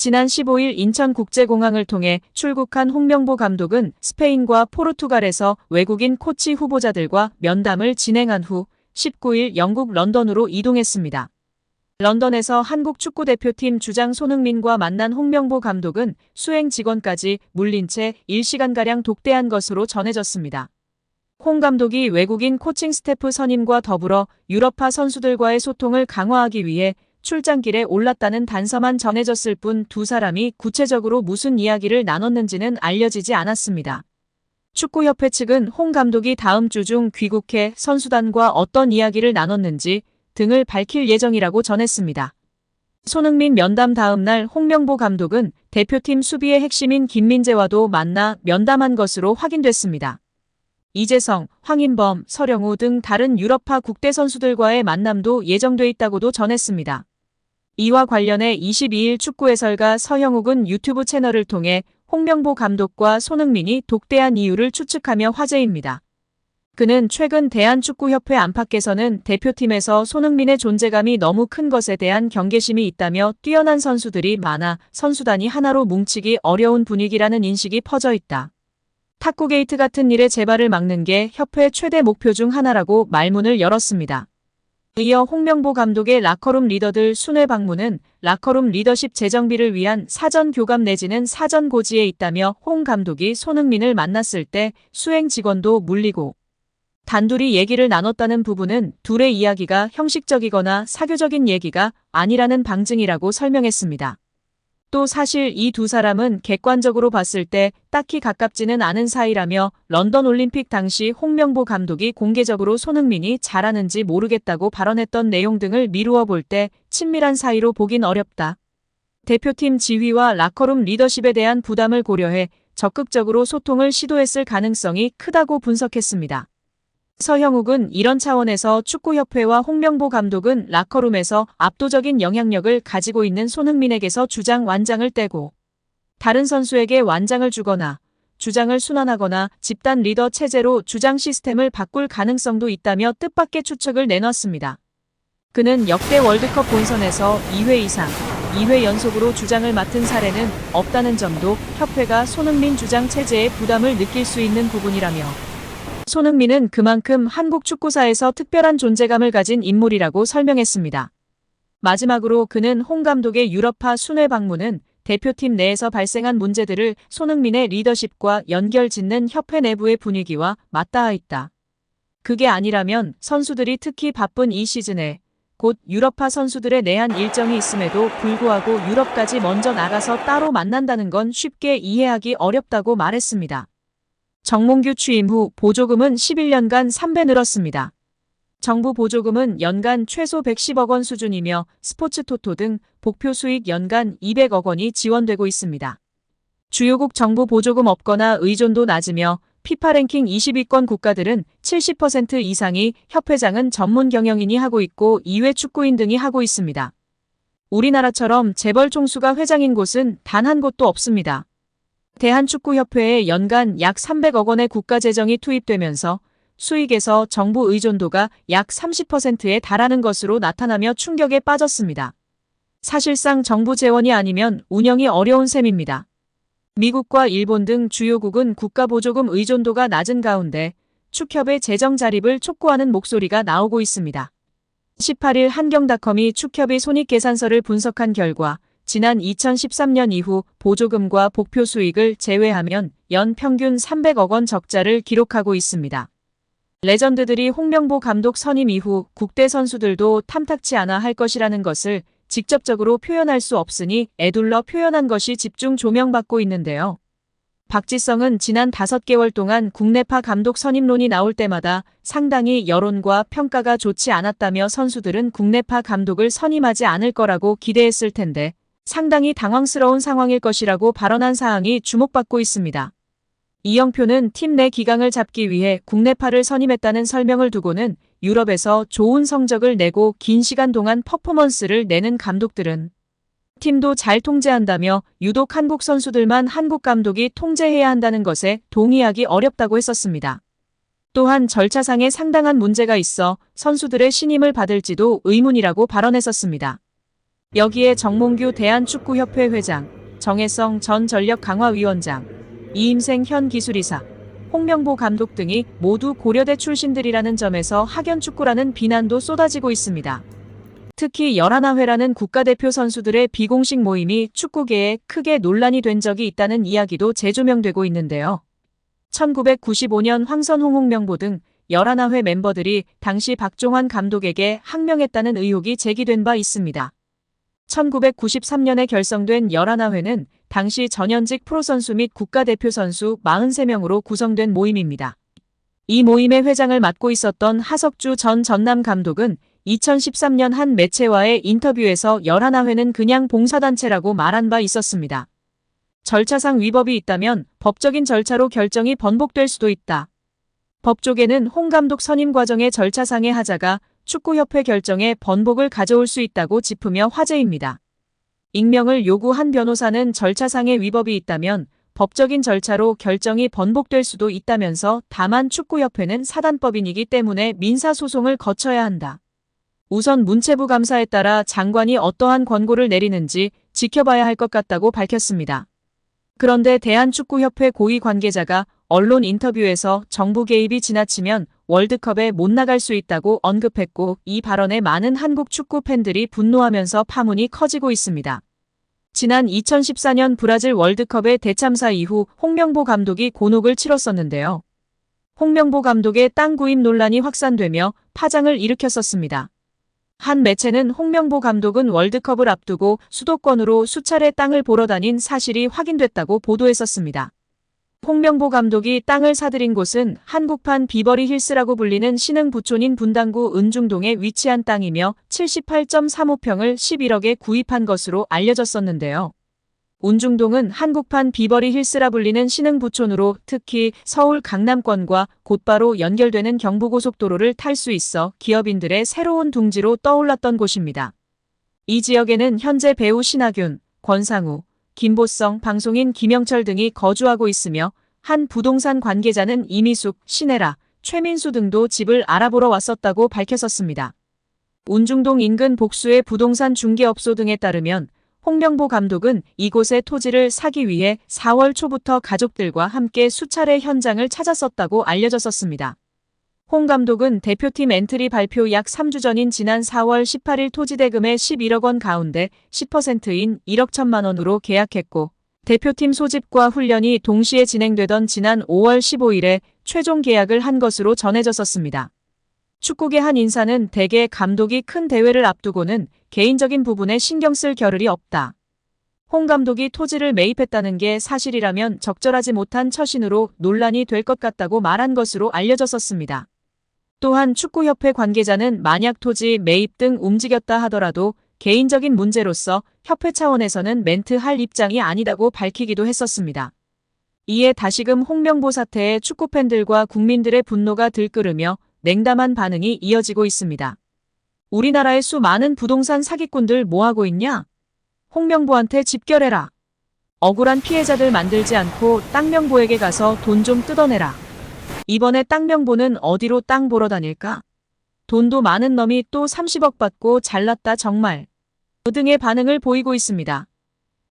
지난 15일 인천국제공항을 통해 출국한 홍명보 감독은 스페인과 포르투갈에서 외국인 코치 후보자들과 면담을 진행한 후 19일 영국 런던으로 이동했습니다. 런던에서 한국 축구대표팀 주장 손흥민과 만난 홍명보 감독은 수행 직원까지 물린 채 1시간가량 독대한 것으로 전해졌습니다. 홍 감독이 외국인 코칭 스태프 선임과 더불어 유럽파 선수들과의 소통을 강화하기 위해 출장길에 올랐다는 단서만 전해졌을 뿐 두 사람이 구체적으로 무슨 이야기를 나눴는지는 알려지지 않았습니다. 축구협회 측은 홍 감독이 다음 주 중 귀국해 선수단과 어떤 이야기를 나눴는지 등을 밝힐 예정이라고 전했습니다. 손흥민 면담 다음 날 홍명보 감독은 대표팀 수비의 핵심인 김민재와도 만나 면담한 것으로 확인됐습니다. 이재성, 황인범, 서령우 등 다른 유럽파 국대 선수들과의 만남도 예정돼 있다고도 전했습니다. 이와 관련해 22일 축구 해설가 서형욱은 유튜브 채널을 통해 홍명보 감독과 손흥민이 독대한 이유를 추측하며 화제입니다. 그는 최근 대한축구협회 안팎에서는 대표팀에서 손흥민의 존재감이 너무 큰 것에 대한 경계심이 있다며 뛰어난 선수들이 많아 선수단이 하나로 뭉치기 어려운 분위기라는 인식이 퍼져 있다. 탁구게이트 같은 일의 재발을 막는 게 협회 최대 목표 중 하나라고 말문을 열었습니다. 이어 홍명보 감독의 라커룸 리더들 순회 방문은 라커룸 리더십 재정비를 위한 사전 교감 내지는 사전 고지에 있다며 홍 감독이 손흥민을 만났을 때 수행 직원도 물리고 단둘이 얘기를 나눴다는 부분은 둘의 이야기가 형식적이거나 사교적인 얘기가 아니라는 방증이라고 설명했습니다. 또 사실 이 두 사람은 객관적으로 봤을 때 딱히 가깝지는 않은 사이라며 런던 올림픽 당시 홍명보 감독이 공개적으로 손흥민이 잘하는지 모르겠다고 발언했던 내용 등을 미루어 볼 때 친밀한 사이로 보긴 어렵다. 대표팀 지휘와 라커룸 리더십에 대한 부담을 고려해 적극적으로 소통을 시도했을 가능성이 크다고 분석했습니다. 서형욱은 이런 차원에서 축구협회와 홍명보 감독은 라커룸에서 압도적인 영향력을 가지고 있는 손흥민에게서 주장 완장을 떼고 다른 선수에게 완장을 주거나 주장을 순환하거나 집단 리더 체제로 주장 시스템을 바꿀 가능성도 있다며 뜻밖의 추측을 내놨습니다. 그는 역대 월드컵 본선에서 2회 이상, 2회 연속으로 주장을 맡은 사례는 없다는 점도 협회가 손흥민 주장 체제에 부담을 느낄 수 있는 부분이라며 손흥민은 그만큼 한국 축구사에서 특별한 존재감을 가진 인물이라고 설명했습니다. 마지막으로 그는 홍 감독의 유럽파 순회 방문은 대표팀 내에서 발생한 문제들을 손흥민의 리더십과 연결짓는 협회 내부의 분위기와 맞닿아 있다. 그게 아니라면 선수들이 특히 바쁜 이 시즌에 곧 유럽파 선수들의 내한 일정이 있음에도 불구하고 유럽까지 먼저 나가서 따로 만난다는 건 쉽게 이해하기 어렵다고 말했습니다. 정몽규 취임 후 보조금은 11년간 3배 늘었습니다. 정부 보조금은 연간 최소 110억 원 수준이며 스포츠토토 등 복표 수익 연간 200억 원이 지원되고 있습니다. 주요국 정부 보조금 없거나 의존도 낮으며 피파 랭킹 20위권 국가들은 70% 이상이 협회장은 전문 경영인이 하고 있고 이외 축구인 등이 하고 있습니다. 우리나라처럼 재벌 총수가 회장인 곳은 단 한 곳도 없습니다. 대한축구협회에 연간 약 300억 원의 국가재정이 투입되면서 수익에서 정부 의존도가 약 30%에 달하는 것으로 나타나며 충격에 빠졌습니다. 사실상 정부 재원이 아니면 운영이 어려운 셈입니다. 미국과 일본 등 주요국은 국가보조금 의존도가 낮은 가운데 축협의 재정 자립을 촉구하는 목소리가 나오고 있습니다. 18일 한경닷컴이 축협의 손익계산서를 분석한 결과 지난 2013년 이후 보조금과 복표 수익을 제외하면 연 평균 300억 원 적자를 기록하고 있습니다. 레전드들이 홍명보 감독 선임 이후 국대 선수들도 탐탁치 않아 할 것이라는 것을 직접적으로 표현할 수 없으니 에둘러 표현한 것이 집중 조명받고 있는데요. 박지성은 지난 5개월 동안 국내파 감독 선임론이 나올 때마다 상당히 여론과 평가가 좋지 않았다며 선수들은 국내파 감독을 선임하지 않을 거라고 기대했을 텐데 상당히 당황스러운 상황일 것이라고 발언한 사항이 주목받고 있습니다. 이영표는 팀 내 기강을 잡기 위해 국내파를 선임했다는 설명을 두고는 유럽에서 좋은 성적을 내고 긴 시간 동안 퍼포먼스를 내는 감독들은 팀도 잘 통제한다며 유독 한국 선수들만 한국 감독이 통제해야 한다는 것에 동의하기 어렵다고 했었습니다. 또한 절차상에 상당한 문제가 있어 선수들의 신임을 받을지도 의문이라고 발언했었습니다. 여기에 정몽규 대한축구협회 회장, 정혜성 전 전력강화위원장, 이임생 현 기술이사, 홍명보 감독 등이 모두 고려대 출신들이라는 점에서 학연축구라는 비난도 쏟아지고 있습니다. 특히 11회라는 국가대표 선수들의 비공식 모임이 축구계에 크게 논란이 된 적이 있다는 이야기도 재조명되고 있는데요. 1995년 황선홍, 홍명보 등 11회 멤버들이 당시 박종환 감독에게 항명했다는 의혹이 제기된 바 있습니다. 1993년에 결성된 11회는 당시 전현직 프로선수 및 국가대표 선수 43명으로 구성된 모임입니다. 이 모임의 회장을 맡고 있었던 하석주 전 전남 감독은 2013년 한 매체와의 인터뷰에서 11회는 그냥 봉사단체라고 말한 바 있었습니다. 절차상 위법이 있다면 법적인 절차로 결정이 번복될 수도 있다. 법조계는 홍 감독 선임 과정의 절차상의 하자가 축구협회 결정에 번복을 가져올 수 있다고 짚으며 화제입니다. 익명을 요구한 변호사는 절차상의 위법이 있다면 법적인 절차로 결정이 번복될 수도 있다면서 다만 축구협회는 사단법인이기 때문에 민사소송을 거쳐야 한다. 우선 문체부 감사에 따라 장관이 어떠한 권고를 내리는지 지켜봐야 할 것 같다고 밝혔습니다. 그런데 대한축구협회 고위 관계자가 언론 인터뷰에서 정부 개입이 지나치면 월드컵에 못 나갈 수 있다고 언급했고 이 발언에 많은 한국 축구 팬들이 분노하면서 파문이 커지고 있습니다. 지난 2014년 브라질 월드컵의 대참사 이후 홍명보 감독이 곤혹을 치렀었는데요. 홍명보 감독의 땅 구입 논란이 확산되며 파장을 일으켰었습니다. 한 매체는 홍명보 감독은 월드컵을 앞두고 수도권으로 수차례 땅을 보러 다닌 사실이 확인됐다고 보도했었습니다. 홍명보 감독이 땅을 사들인 곳은 한국판 비버리 힐스라고 불리는 신흥 부촌인 분당구 은중동에 위치한 땅이며 78.35평을 11억에 구입한 것으로 알려졌었는데요. 은중동은 한국판 비버리 힐스라 불리는 신흥 부촌으로 특히 서울 강남권과 곧바로 연결되는 경부고속도로를 탈 수 있어 기업인들의 새로운 둥지로 떠올랐던 곳입니다. 이 지역에는 현재 배우 신하균, 권상우, 김보성, 방송인 김영철 등이 거주하고 있으며 한 부동산 관계자는 이미숙, 신혜라, 최민수 등도 집을 알아보러 왔었다고 밝혔었습니다. 은중동 인근 복수의 부동산 중개업소 등에 따르면 홍명보 감독은 이곳의 토지를 사기 위해 4월 초부터 가족들과 함께 수차례 현장을 찾았었다고 알려졌었습니다. 홍 감독은 대표팀 엔트리 발표 약 3주 전인 지난 4월 18일 토지 대금의 11억 원 가운데 10%인 1억 1천만 원으로 계약했고 대표팀 소집과 훈련이 동시에 진행되던 지난 5월 15일에 최종 계약을 한 것으로 전해졌었습니다. 축구계 한 인사는 대개 감독이 큰 대회를 앞두고는 개인적인 부분에 신경 쓸 겨를이 없다. 홍 감독이 토지를 매입했다는 게 사실이라면 적절하지 못한 처신으로 논란이 될 것 같다고 말한 것으로 알려졌었습니다. 또한 축구협회 관계자는 만약 토지 매입 등 움직였다 하더라도 개인적인 문제로서 협회 차원에서는 멘트할 입장이 아니다고 밝히기도 했었습니다. 이에 다시금 홍명보 사태에 축구팬들과 국민들의 분노가 들끓으며 냉담한 반응이 이어지고 있습니다. 우리나라의 수많은 부동산 사기꾼들 뭐하고 있냐? 홍명보한테 집결해라. 억울한 피해자들 만들지 않고 땅명보에게 가서 돈 좀 뜯어내라. 이번에 땅명보는 어디로 땅 보러 다닐까? 돈도 많은 놈이 또 30억 받고 잘났다 정말. 등의 반응을 보이고 있습니다.